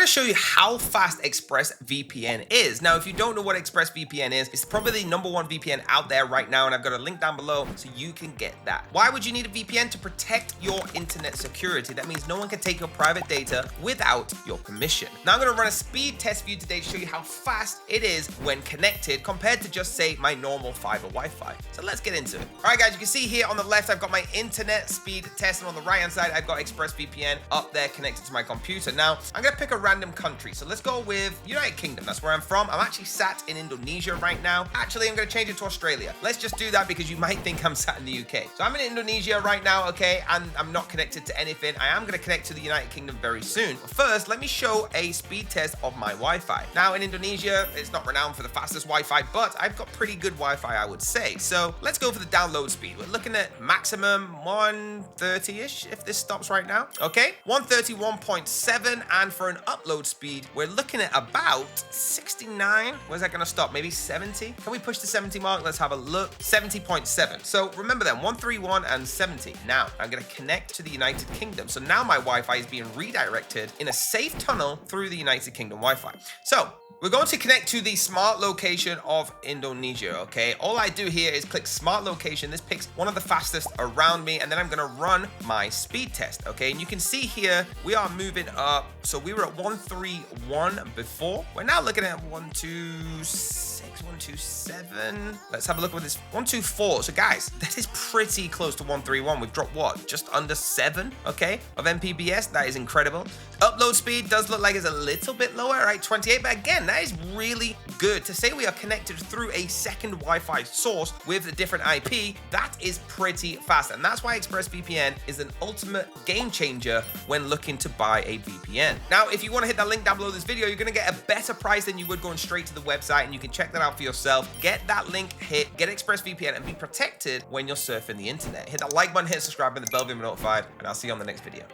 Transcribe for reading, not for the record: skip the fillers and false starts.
to show you how fast ExpressVPN is. Now, if you don't know what ExpressVPN is, it's probably the #1 VPN out there right now, and I've got a link down below so you can get that. Why would you need a VPN? To protect your internet security. That means no one can take your private data without your permission. Now, I'm going to run a speed test for you today to show you how fast it is when connected compared to just, say, my normal fiber Wi-Fi. So let's get into it. All right, guys, you can see here on the left, I've got my internet speed test, and on the right-hand side, I've got ExpressVPN up there connected to my computer. Now, I'm going to pick a random country. So let's go with United Kingdom. That's where I'm from. I'm actually sat in Indonesia right now. Actually, I'm going to change it to Australia. Let's just do that because you might think I'm sat in the UK. So I'm in Indonesia right now, okay, and I'm not connected to anything. I am going to connect to the United Kingdom very soon. But first, let me show a speed test of my Wi-Fi. Now, in Indonesia, it's not renowned for the fastest Wi-Fi, but I've got pretty good Wi-Fi, I would say. So let's go for the download speed. We're looking at maximum 130-ish if this stops right now. Okay, 131.7, and for an upload speed, we're looking at about 69. Where's that going to stop? Maybe 70? Can we push the 70 mark? Let's have a look. 70.7. So remember then, 131 and 70. Now, I'm going to connect to the United Kingdom. So now my Wi-Fi is being redirected in a safe tunnel through the United Kingdom Wi-Fi. So we're going to connect to the smart location of Indonesia, okay? All I do here is click smart location. This picks one of the fastest around me, and then I'm gonna run my speed test, okay? And you can see here, we are moving up. So we were at 131 before. We're now looking at 126, 127. Let's have a look at this. 124. So guys, that is pretty close to 131. We've dropped what? Just under 7, okay, of Mbps. That is incredible. Upload speed does look like it's a little bit lower, right? 28, but again, that is really good. To say we are connected through a second Wi-Fi source with a different IP, that is pretty fast. And that's why ExpressVPN is an ultimate game changer when looking to buy a VPN. Now, if you want to hit that link down below this video, you're going to get a better price than you would going straight to the website, and you can check that out for yourself. Get that link, get ExpressVPN, and be protected when you're surfing the internet. Hit that like button, hit subscribe, and the bell to be notified, and I'll see you on the next video.